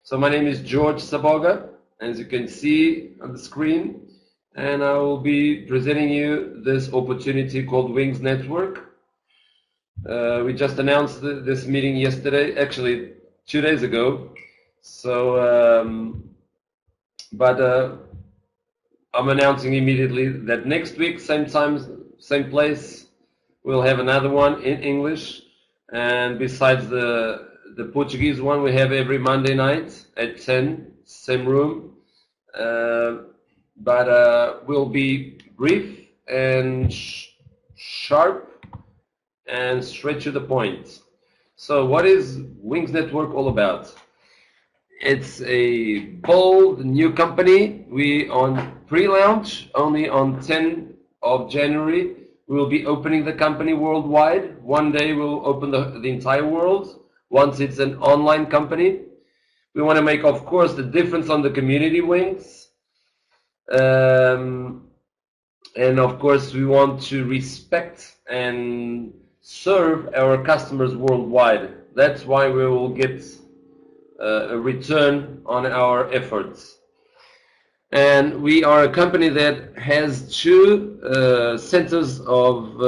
So my name is George Saboga, as you can see on the screen, and I will be presenting you this opportunity called WingsNetwork. We just announced this meeting yesterday, actually 2 days ago. So, I'm announcing immediately that next week, same time, same place, we'll have another one in English. And besides the Portuguese one, we have every Monday night at 10, same room. We'll be brief and sharp and straight to the point. So what is WingsNetwork all about? It's a bold new company. We on pre-launch only on 10 of January. We will be opening the company worldwide. One day we'll open the entire world once it's an online company. We want to make, of course, the difference on the community wings. And of course, we want to respect and serve our customers worldwide. That's why we will get a return on our efforts. And we are a company that has two centers of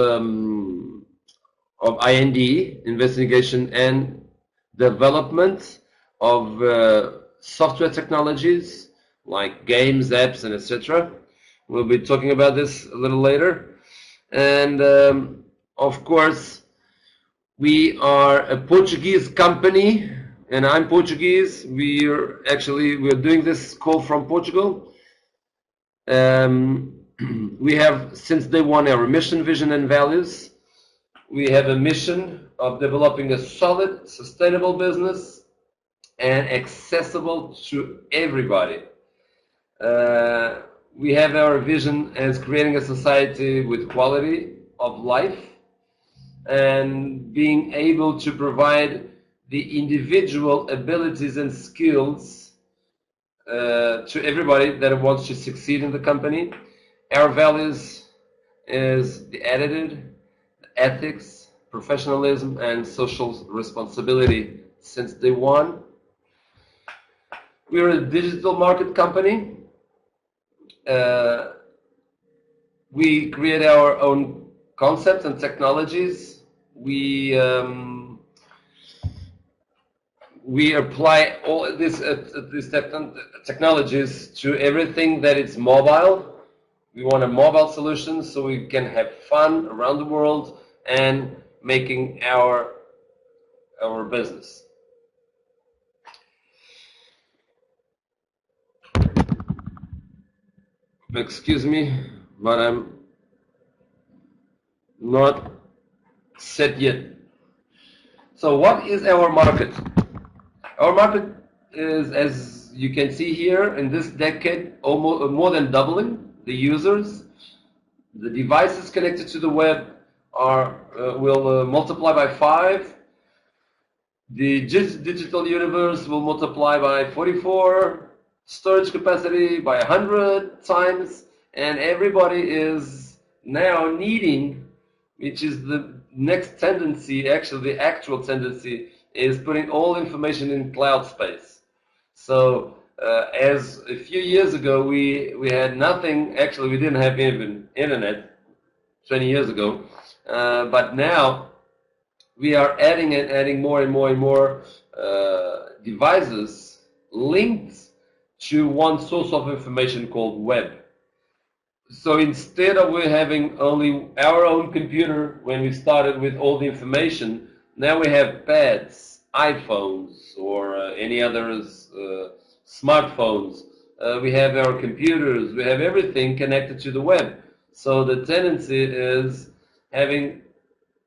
I&D, investigation and development of software technologies like games, apps, and etc. We'll be talking about this a little later. And of course, we are a Portuguese company, and I'm Portuguese. We're doing this call from Portugal. We have since day one our mission, vision, and values. We have a mission of developing a solid, sustainable business and accessible to everybody. We have our vision as creating a society with quality of life and being able to provide the individual abilities and skills to everybody that wants to succeed in the company. Our values is the attitude, ethics, professionalism, and social responsibility since day one. We're a digital market company. We create our own concepts and technologies. We apply all these technologies to everything that is mobile. We want a mobile solution so we can have fun around the world and making our business. Excuse me, but I'm not set yet. So what is our market? Our market is, as you can see here, in this decade, almost more than doubling the users. The devices connected to the web will multiply by 5. The digital universe will multiply by 44. Storage capacity by 100 times, and everybody is now needing, which is the next tendency, actually the actual tendency, is putting all information in cloud space. So as a few years ago we had nothing, actually we didn't have even internet 20 years ago, but now we are adding more and more and more devices linked to one source of information called web. So instead of we having only our own computer when we started with all the information, now we have pads, iPhones, or any others, smartphones. We have our computers, we have everything connected to the web. So the tendency is having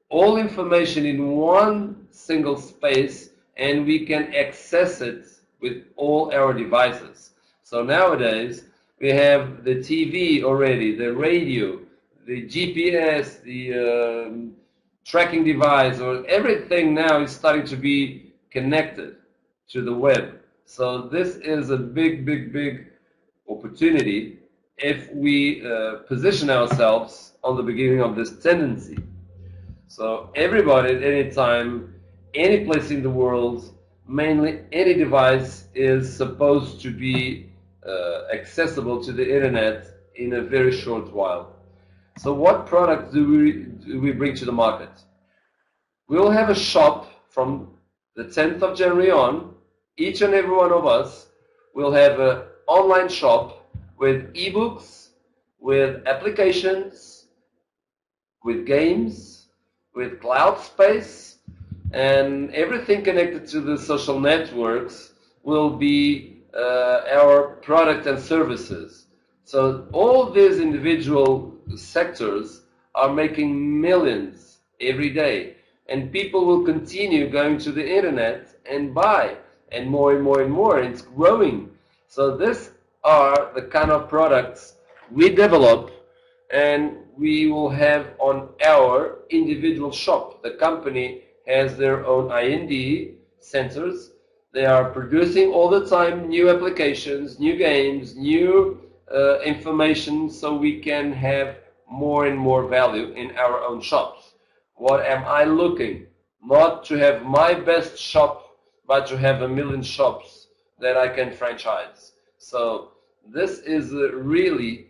all information in one single space, and we can access it with all our devices. So nowadays we have the TV already, the radio, the GPS, the tracking device, or everything now is starting to be connected to the web. So this is a big opportunity if we position ourselves on the beginning of this tendency. So everybody at any time, any place in the world, mainly any device is supposed to be accessible to the internet in a very short while. So what products do we bring to the market? We will have a shop from the 10th of January on. Each and every one of us will have an online shop with ebooks, with applications, with games, with cloud space, and everything connected to the social networks will be our product and services. So all these individual sectors are making millions every day, and people will continue going to the internet and buy, and more and more and more, and it's growing. So these are the kind of products we develop and we will have on our individual shop. The company has their own IND centers. They are producing all the time new applications, new games, new information, so we can have more and more value in our own shops. What am I looking? Not to have my best shop, but to have a million shops that I can franchise. So this is really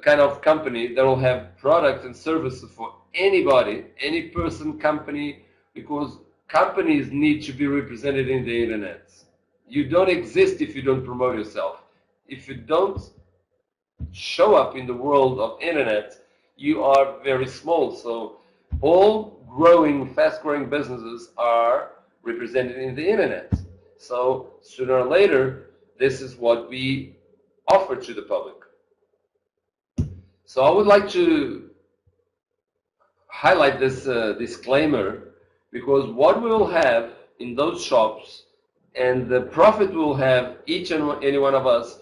kind of company that will have products and services for anybody, any person, company, because companies need to be represented in the internet. You don't exist if you don't promote yourself. If you don't show up in the world of internet, you are very small. So all growing, fast-growing businesses are represented in the internet. So sooner or later, this is what we offer to the public. So I would like to highlight this disclaimer, because what we will have in those shops and the profit we will have, each and any one of us,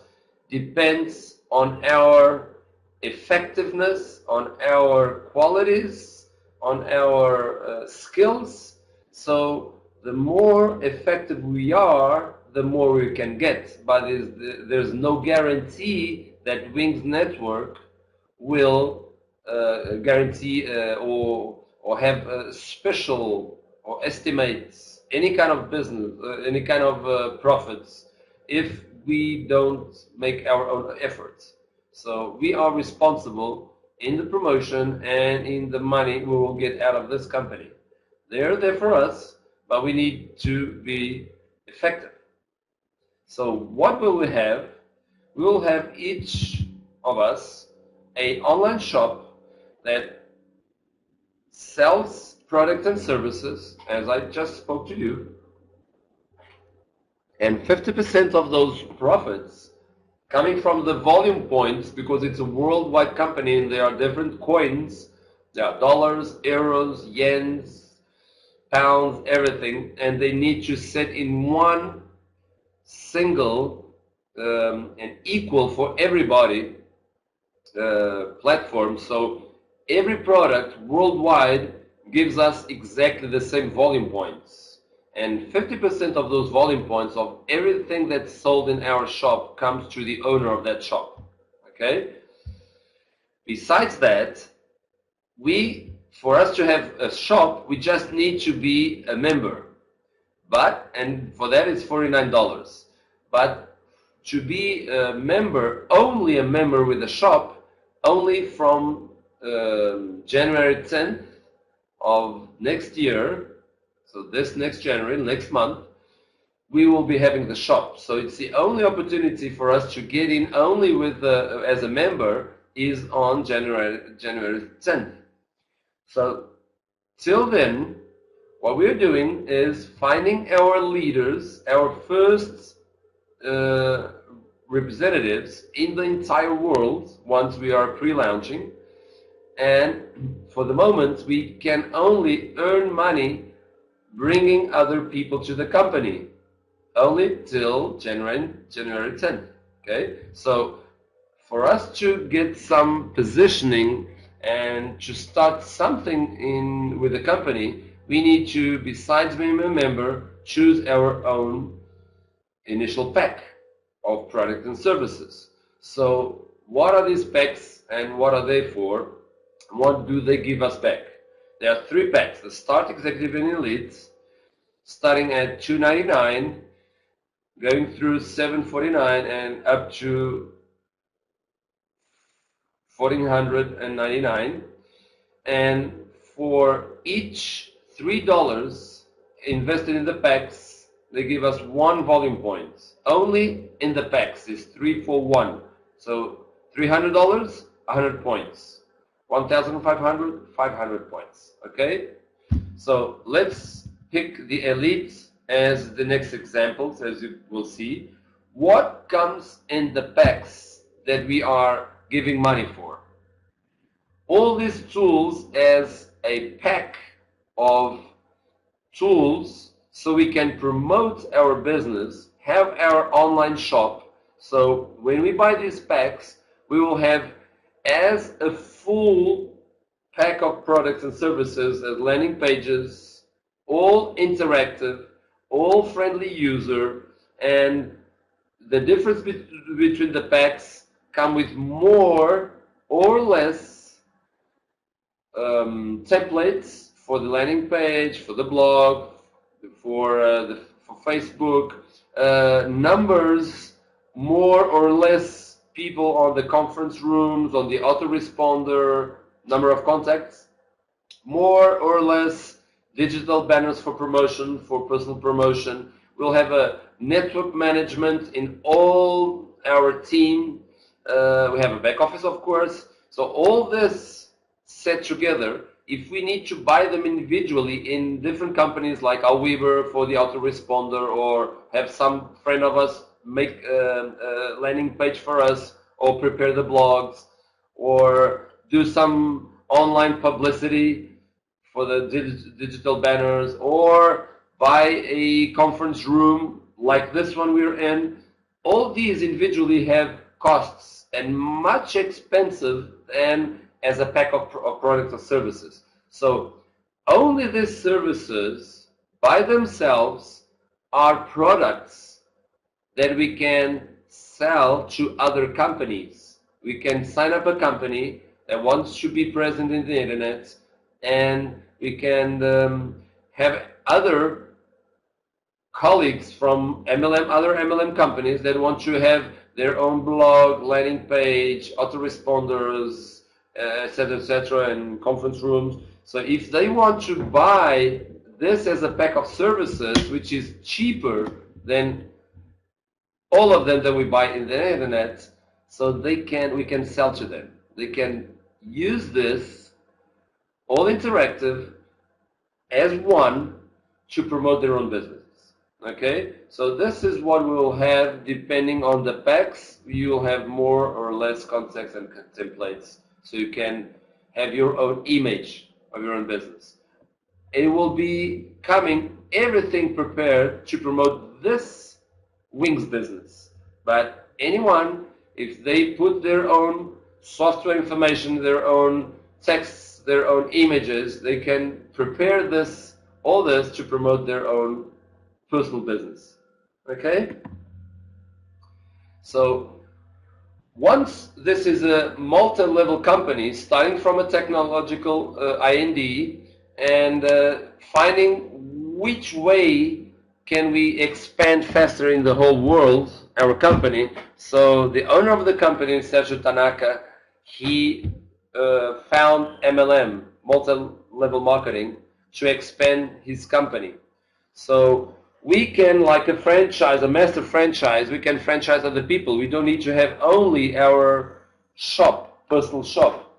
depends on our effectiveness, on our qualities, on our skills. So the more effective we are, the more we can get. But there's no guarantee that WingsNetwork will guarantee or have special or estimates any kind of business, any kind of profits if we don't make our own efforts. So we are responsible in the promotion and in the money we will get out of this company. They're there for us, but we need to be effective. So what will we have? We will have each of us an online shop that sells products and services, as I just spoke to you, and 50% of those profits coming from the volume points, because it's a worldwide company and there are different coins, there are dollars, euros, yens, pounds, everything, and they need to set in one single and equal for everybody platform. So every product worldwide gives us exactly the same volume points, and 50% of those volume points of everything that's sold in our shop comes to the owner of that shop. Okay? Besides that, for us to have a shop, we just need to be a member. And for that it's $49. But to be a member, only a member with a shop, only from January 10th of next year, so this next January, next month, we will be having the shop. So it's the only opportunity for us to get in only with as a member is on January 10th. So till then, what we're doing is finding our leaders, our first representatives in the entire world once we are pre-launching. And for the moment, we can only earn money bringing other people to the company, only till January 10th. Okay, so for us to get some positioning and to start something with the company, we need to, besides being a member, choose our own initial pack of products and services. So what are these packs and what are they for? What do they give us back? There are 3 packs: the Start, Executive, and Elite. starting at $2.99, going through $7.49 and up to $1,499. And for each $3 invested in the packs, they give us 1 volume point. Only in the packs is 3 for 1. So $300, 100 points. 1,500, 500 points. Okay? So let's pick the elite as the next examples, as you will see. What comes in the packs that we are giving money for? All these tools as a pack of tools so we can promote our business, have our online shop. So when we buy these packs, we will have as a full pack of products and services as landing pages, all interactive, all friendly user, and the difference between the packs come with more or less templates for the landing page, for the blog, for Facebook, numbers, more or less people on the conference rooms, on the autoresponder, number of contacts, more or less digital banners for promotion, for personal promotion. We'll have a network management in all our team. We have a back office, of course. So all this set together, if we need to buy them individually in different companies like Weaver for the autoresponder, or have some friend of us make a landing page for us, or prepare the blogs, or do some online publicity for the digital banners, or buy a conference room like this one we're in, all these individually have costs and much expensive than as a pack of products or services. So only these services by themselves are products that we can sell to other companies. We can sign up a company that wants to be present in the internet, and we can have other colleagues from other MLM companies that want to have their own blog, landing page, autoresponders, etc., and conference rooms. So if they want to buy this as a pack of services, which is cheaper than all of them that we buy in the internet, so we can sell to them. They can use this all interactive as one to promote their own business. Okay, so this is what we will have depending on the packs. You will have more or less contacts and templates, so you can have your own image of your own business. It will be coming everything prepared to promote this Wings business. But anyone, if they put their own software information, their own texts, their own images, they can prepare all this to promote their own personal business. Okay? So once this is a multi-level company, starting from a technological IND, and finding which way can we expand faster in the whole world, our company. So the owner of the company, Sergio Tanaka, he found MLM, multi-level marketing, to expand his company. So we can, like a franchise, a master franchise, we can franchise other people. We don't need to have only our shop, personal shop.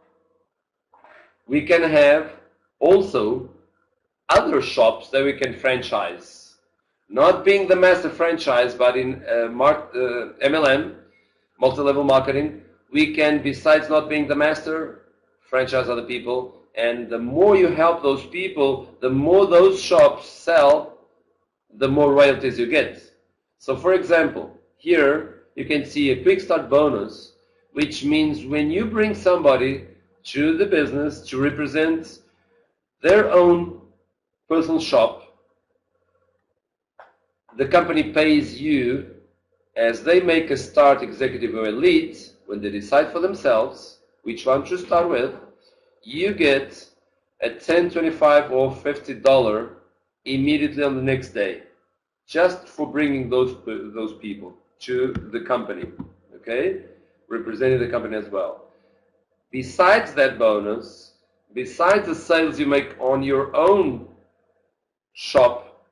We can have also other shops that we can franchise. Not being the master franchise, but in MLM, multi-level marketing, we can, besides not being the master, franchise other people. And the more you help those people, the more those shops sell, the more royalties you get. So for example, here you can see a quick start bonus, which means when you bring somebody to the business to represent their own personal shop, the company pays you as they make a start executive or elite. When they decide for themselves which one to start with, you get a $10, $25, or $50 immediately on the next day, just for bringing those people to the company, okay, representing the company as well. Besides that bonus, besides the sales you make on your own shop,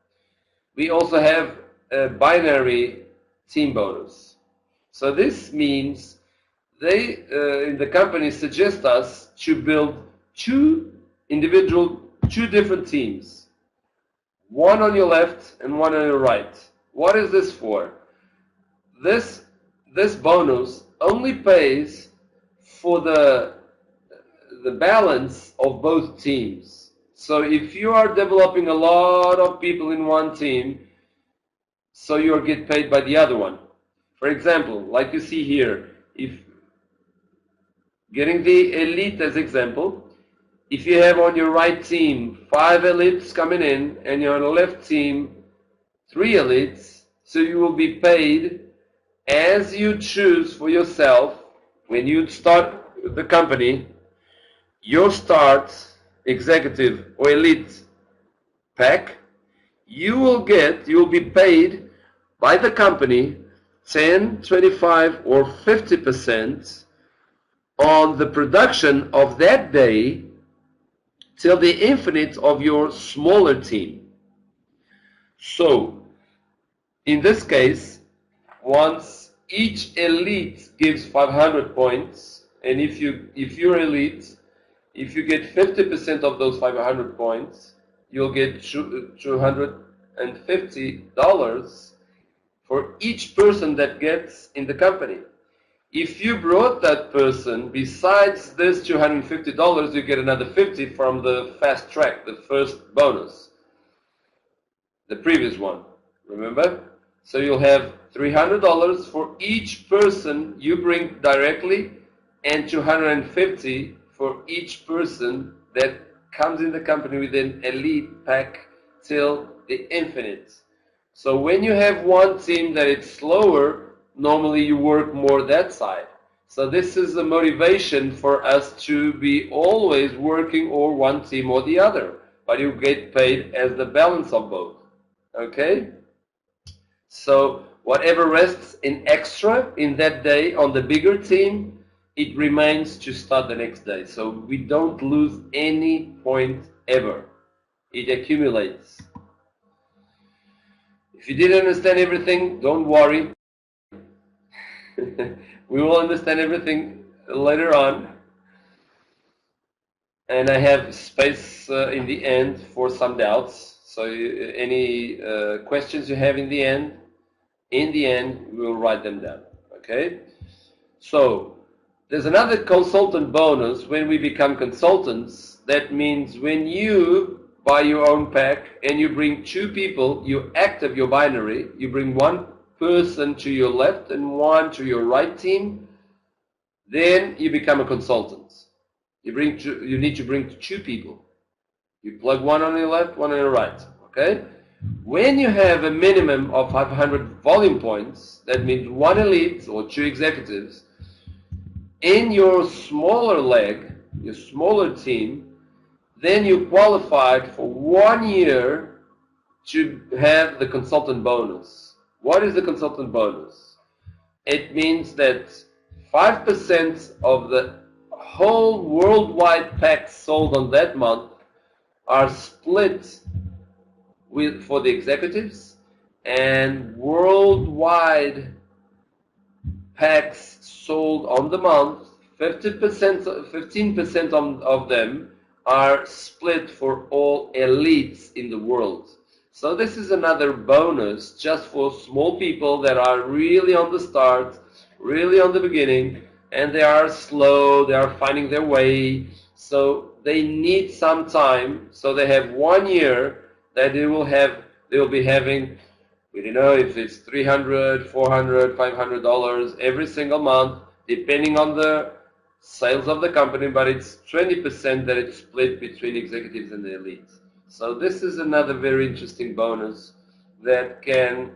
we also have a binary team bonus. So this means they in the company suggest us to build two different teams, one on your left and one on your right. What is this for? This bonus only pays for the balance of both teams. So if you are developing a lot of people in one team, so you get paid by the other one. For example, like you see here, if getting the elite as example, if you have on your right team 5 elites coming in and your left team 3 elites, so you will be paid as you choose for yourself. When you start the company, your start executive or elite pack, you will be paid by the company 10, 25 or 50% on the production of that day till the infinite of your smaller team. So in this case, once each elite gives 500 points, and if you're elite, if you get 50% of those 500 points, you'll get $250 for each person that gets in the company. If you brought that person, besides this $250, you get another 50 from the fast track, the first bonus, the previous one. Remember? So you'll have $300 for each person you bring directly, and $250 for each person that comes in the company with an elite pack till the infinite. So when you have one team that is slower, normally you work more that side. So this is the motivation for us to be always working or one team or the other, but you get paid as the balance of both. Okay? So whatever rests in extra in that day on the bigger team, it remains to start the next day. So we don't lose any point ever. It accumulates. If you didn't understand everything, don't worry. We will understand everything later on. And I have space in the end for some doubts. So any questions you have in the end, we'll write them down. Okay? So there's another consultant bonus when we become consultants. That means when you buy your own pack and you bring 2 people, you active your binary, you bring 1 person to your left and 1 to your right team, then you become a consultant. You need to bring 2 people. You plug 1 on your left, 1 on your right. Okay? When you have a minimum of 500 volume points, that means 1 elite or 2 executives, in your smaller leg, your smaller team, then you qualified for 1 year to have the consultant bonus. What is the consultant bonus? It means that 5% of the whole worldwide packs sold on that month are split for the executives, and worldwide packs sold on the month, 15% of them are split for all elites in the world. So this is another bonus just for small people that are really on the start, really on the beginning, and they are slow, they are finding their way, so they need some time. So they have 1 year that they will be having, we don't know if it's $300, $400, $500 every single month, depending on the sales of the company, but it's 20% that it's split between executives and the elites. So this is another very interesting bonus that can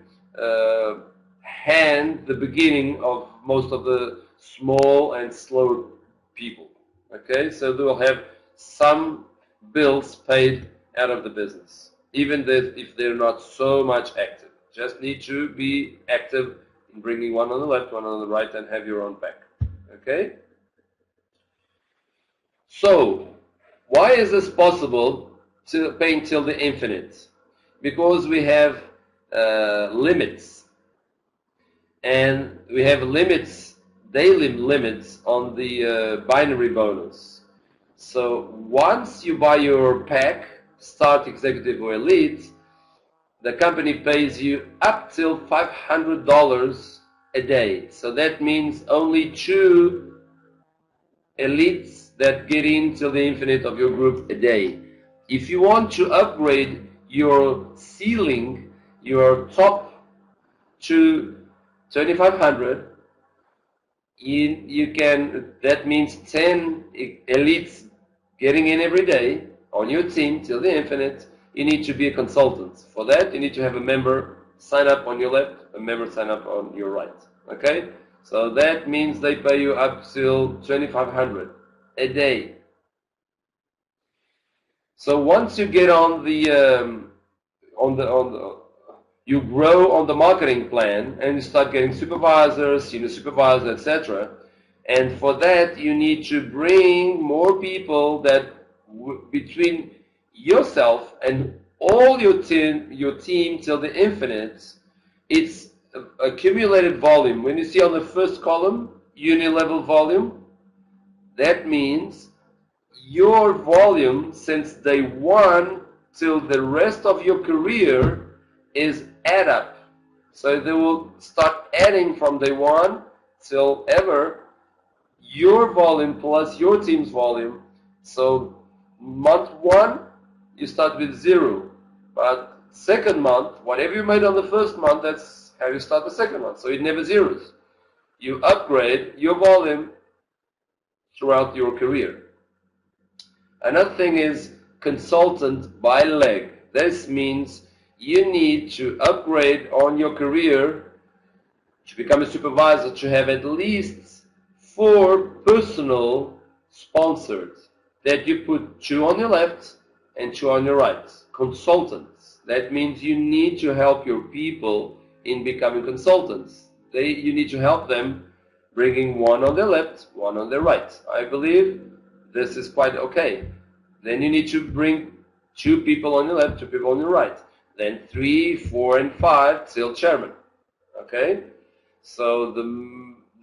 hand the beginning of most of the small and slow people. Okay, so they will have some bills paid out of the business. even if they're not so much active. Just need to be active in bringing one on the left, one on the right, and have your own pack. Okay? So, why is this possible to paying till the infinite? Because we have limits, and we have limits, daily limits on the binary bonus. So once you buy your pack, Start, Executive, or Elite, the company pays you up till $500 a day. So that means only 2 elites that get in till the infinite of your group a day. If you want to upgrade your ceiling, your top to 2500, you can, that means 10 elites getting in every day on your team till the infinite. You need to be a consultant. For that, you need to have a member sign up on your left, a member sign up on your right. Okay? So that means they pay you up till 2500 a day. So once you get on the you grow on the marketing plan and you start getting supervisors, senior supervisors, etc. And for that, you need to bring more people that between yourself and all your team till the infinite, it's accumulated volume. When you see on the first column, uni-level volume, that means your volume since day one till the rest of your career is add up. So they will start adding from day one till ever your volume plus your team's volume. So month one, you start with 0. But second month, whatever you made on the first month, that's how you start the second month. So it never zeros. You upgrade your volume throughout your career. Another thing is consultant by leg. This means you need to upgrade on your career to become a supervisor to have at least 4 personal sponsors that you put 2 on your left and 2 on your right. Consultants. That means you need to help your people in becoming consultants. You need to help them bringing 1 on their left, 1 on their right. I believe this is quite okay. Then you need to bring 2 people on your left, 2 people on your right. Then 3, 4, and 5 till chairman. Okay? So the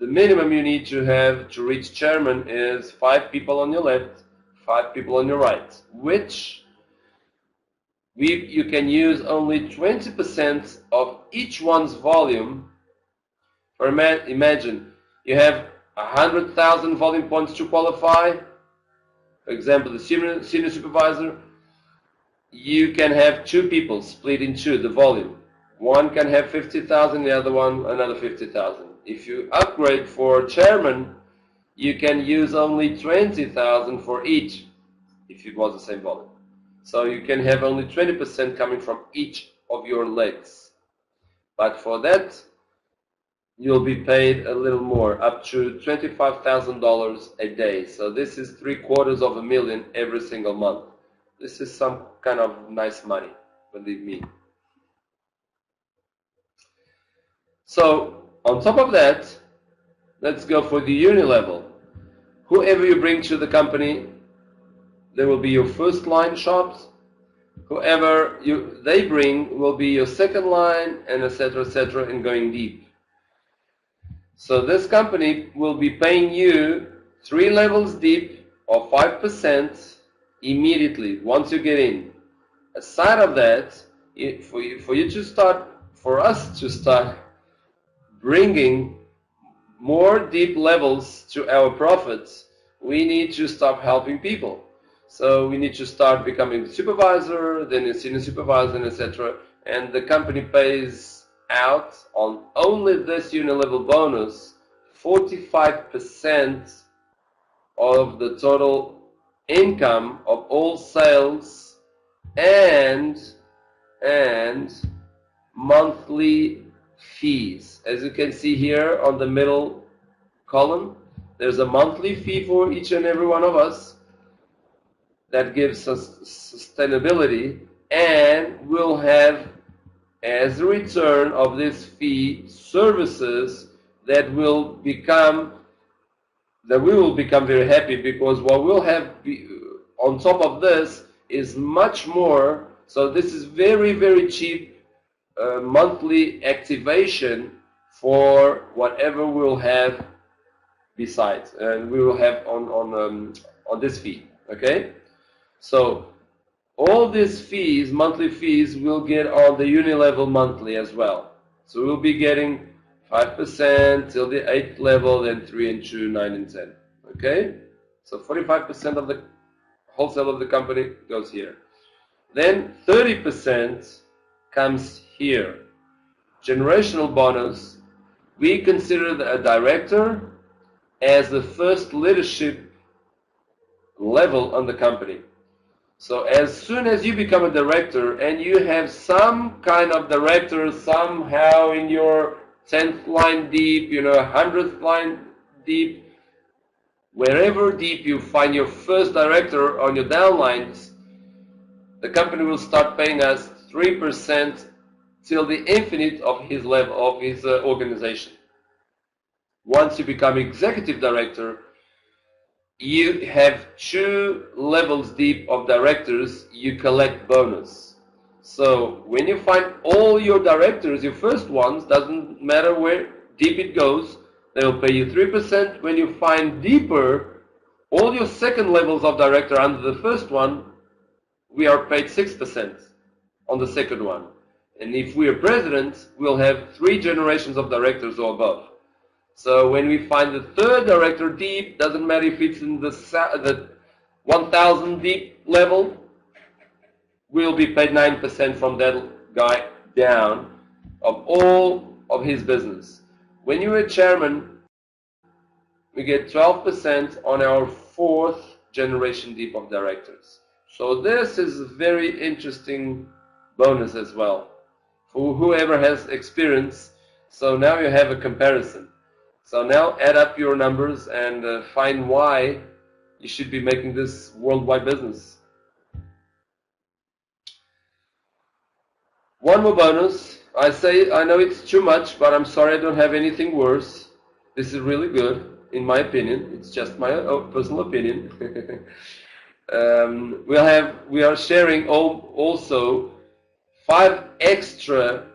minimum you need to have to reach chairman is 5 people on your left, 5 people on your right, which you can use only 20% of each one's volume. For imagine you have 100,000 volume points to qualify. For example, the senior supervisor, you can have 2 people split in 2, the volume. One can have 50,000, the other one another 50,000. If you upgrade for chairman, you can use only 20,000 for each, if it was the same volume. So you can have only 20% coming from each of your legs. But for that, you'll be paid a little more, up to $25,000 a day. So this is $750,000 every single month. This is some kind of nice money, believe me. So on top of that, let's go for the uni level. Whoever you bring to the company, they will be your first line shops. Whoever they bring will be your second line, and etc., and going deep. So this company will be paying you 3 levels deep or 5% immediately once you get in. Aside of that, for us to start bringing more deep levels to our profits, we need to stop helping people. So we need to start becoming supervisor, then a senior supervisor, etc. And the company pays out on only this uni-level bonus 45% of the total income of all sales and monthly fees. As you can see here on the middle column, there's a monthly fee for each and every one of us that gives us sustainability, and we'll have, as a return of this fee, services that we will become very happy, because what we'll have on top of this is much more. So this is very, very cheap monthly activation for whatever we'll have besides, and we will have on this fee. Okay, so all these fees, monthly fees, we'll get on the Unilevel monthly as well. So we'll be getting 5% till the 8th level, then 3 and 2, 9 and 10. Okay, so 45% of the wholesale of the company goes here. Then 30% comes here. Generational bonus. We consider a director as the first leadership level on the company. So as soon as you become a director and you have some kind of director somehow in your 10th line deep, 100th line deep, wherever deep you find your first director on your downlines, the company will start paying us 3% till the infinite of his level, of his organization. Once you become executive director, you have 2 levels deep of directors, you collect bonus. So when you find all your directors, your first ones, doesn't matter where deep it goes, they'll pay you 3%. When you find deeper, all your second levels of director under the first one, we are paid 6% on the second one. And if we are president, we'll have 3 generations of directors or above. So when we find the third director deep, doesn't matter if it's in the 1,000 deep level, we'll be paid 9% from that guy down of all of his business. When you're a chairman, we get 12% on our 4th generation deep of directors. So this is a very interesting bonus as well for whoever has experience. So now you have a comparison. So now add up your numbers and find why you should be making this worldwide business. One more bonus. I know it's too much, but I'm sorry I don't have anything worse. This is really good, in my opinion. It's just my personal opinion. We are sharing also 5 extra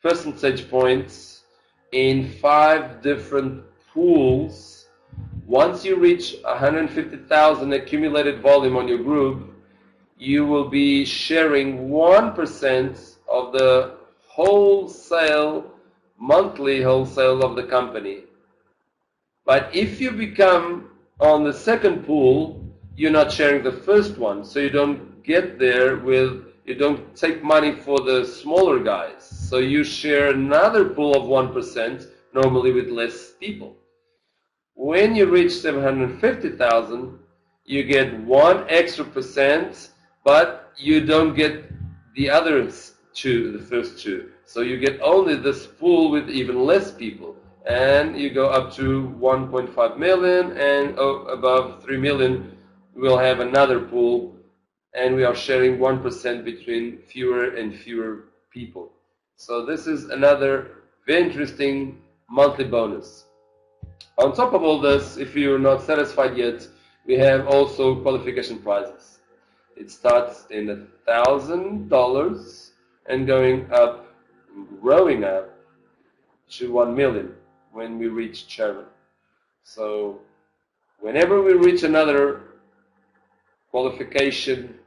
percentage points in 5 different pools. Once you reach 150,000 accumulated volume on your group, you will be sharing 1% of the monthly wholesale of the company. But if you become on the second pool, you're not sharing the first one, so you don't get there you don't take money for the smaller guys. So you share another pool of 1%, normally with less people. When you reach 750,000, you get 1 extra percent, but you don't get the others 2, the first 2. So you get only this pool with even less people. And you go up to 1.5 million, and above 3 million, we'll have another pool. And we are sharing 1% between fewer and fewer people. So this is another very interesting monthly bonus. On top of all this, if you're not satisfied yet, we have also qualification prizes. It starts in $1,000 and growing up to 1 million when we reach chairman. So whenever we reach another qualification,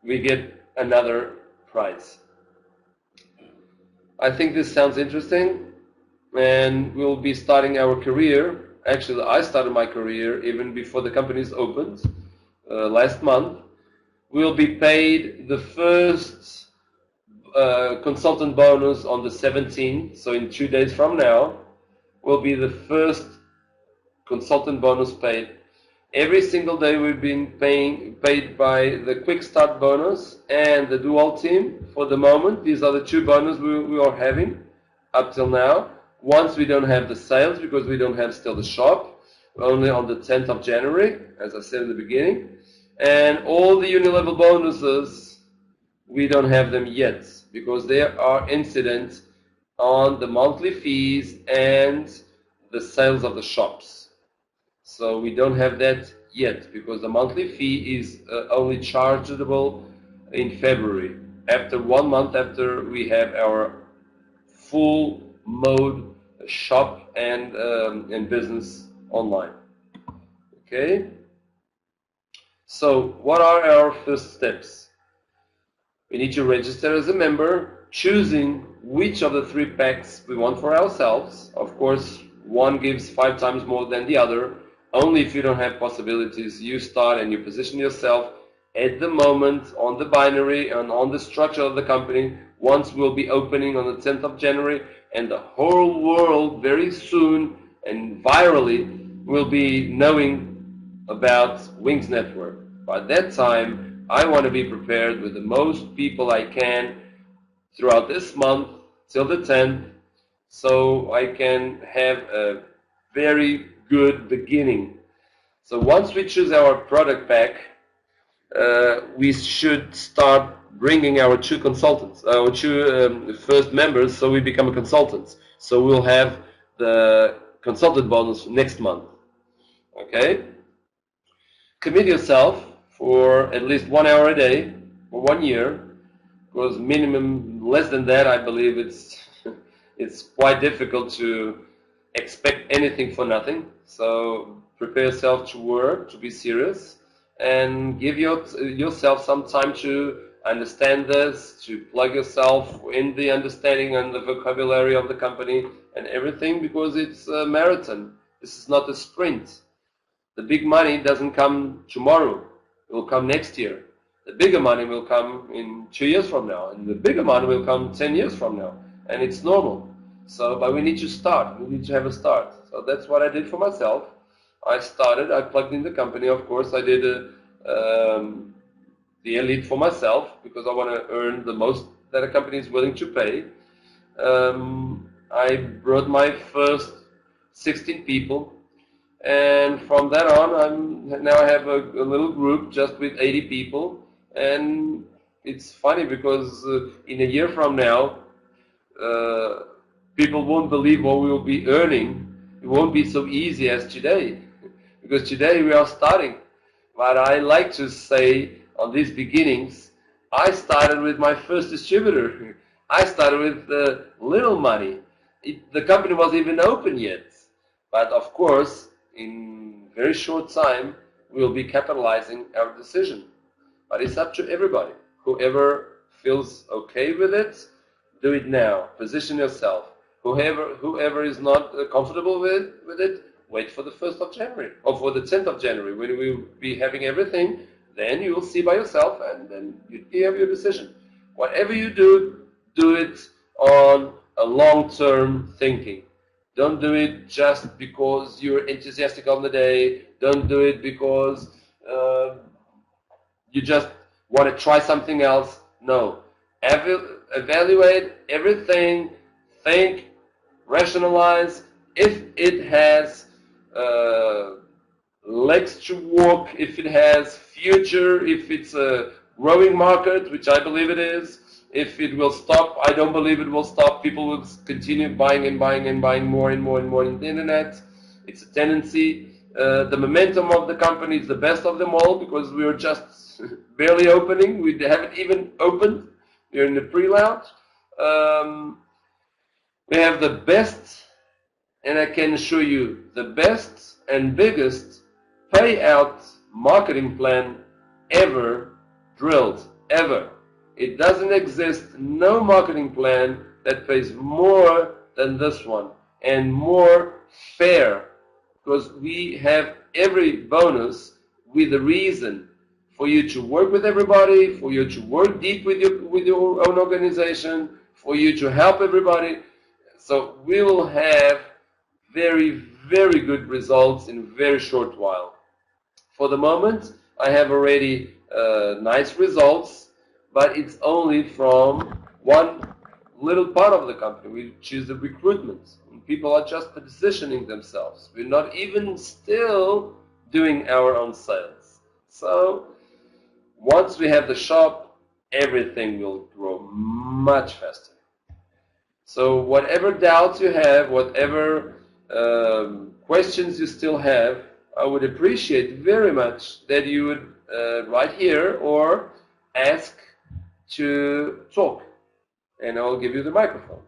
we get another prize. I think this sounds interesting, and we'll be starting our career. Actually, I started my career even before the company's opened last month. We'll be paid the first consultant bonus on the 17th, so in 2 days from now will be the first consultant bonus paid. Every single day we've been paid by the quick start bonus and the dual team. For the moment, these are the 2 bonuses we are having up till now. Once we don't have the sales because we don't have still the shop, only on the 10th of January, as I said in the beginning. And all the uni-level bonuses, we don't have them yet because they are incident on the monthly fees and the sales of the shops. So we don't have that yet because the monthly fee is only chargeable in February, after 1 month after we have our full mode shop and business online. Okay. So what are our first steps? We need to register as a member, choosing which of the 3 packs we want for ourselves. Of course, one gives 5 times more than the other. Only if you don't have possibilities, you start and you position yourself at the moment on the binary and on the structure of the company. Once we'll be opening on the 10th of January, and the whole world very soon and virally will be knowing about WingsNetwork. By that time, I want to be prepared with the most people I can throughout this month till the 10th, so I can have a very good beginning. So once we choose our product pack, we should start bringing our 2 consultants, our 2 first members, so we become consultants. So we'll have the consultant bonus next month. Okay? Commit yourself for at least 1 hour a day for 1 year, because minimum less than that, I believe it's quite difficult to expect anything for nothing. So prepare yourself to work, to be serious, and give yourself some time to understand this, to plug yourself in the understanding and the vocabulary of the company and everything, because it's a marathon. This is not a sprint. The big money doesn't come tomorrow. It will come next year. The bigger money will come in 2 years from now, and the bigger money will come 10 years from now. And it's normal. So, but we need to start. We need to have a start. So that's what I did for myself. I started. I plugged in the company. Of course, I did the elite for myself because I want to earn the most that a company is willing to pay. I brought my first 16 people. And from that on, now I have a little group just with 80 people. And it's funny because in a year from now, people won't believe what we will be earning. It won't be so easy as today, because today we are starting. But I like to say on these beginnings, I started with my first distributor. I started with little money. The company wasn't even open yet. But of course, in very short time, we'll be capitalizing our decision. But it's up to everybody. Whoever feels okay with it, do it now. Position yourself. Whoever is not comfortable with it, wait for the 1st of January or for the 10th of January when we will be having everything. Then you will see by yourself, and then you have your decision. Whatever you do, do it on a long-term thinking. Don't do it just because you're enthusiastic on the day. Don't do it because you just want to try something else. No. Evaluate everything. Think. Rationalize. If it has legs to walk, if it has future, if it's a growing market, which I believe it is, if it will stop, I don't believe it will stop. People will continue buying and buying and buying more and more and more on the internet. It's a tendency. The momentum of the company is the best of them all because we are just barely opening. We haven't even opened. We're in the pre-launch. We have the best, and I can assure you, the best and biggest payout marketing plan ever drilled, ever. It doesn't exist, no marketing plan that pays more than this one and more fair, because we have every bonus with a reason for you to work with everybody, for you to work deep with your own organization, for you to help everybody. So we will have very, very good results in a very short while. For the moment, I have already nice results, but it's only from one little part of the company, which is the recruitment. And people are just positioning themselves. We're not even still doing our own sales. So Once we have the shop, everything will grow much faster. So whatever doubts you have, whatever questions you still have, I would appreciate very much that you would write here or ask to talk, and I'll give you the microphone.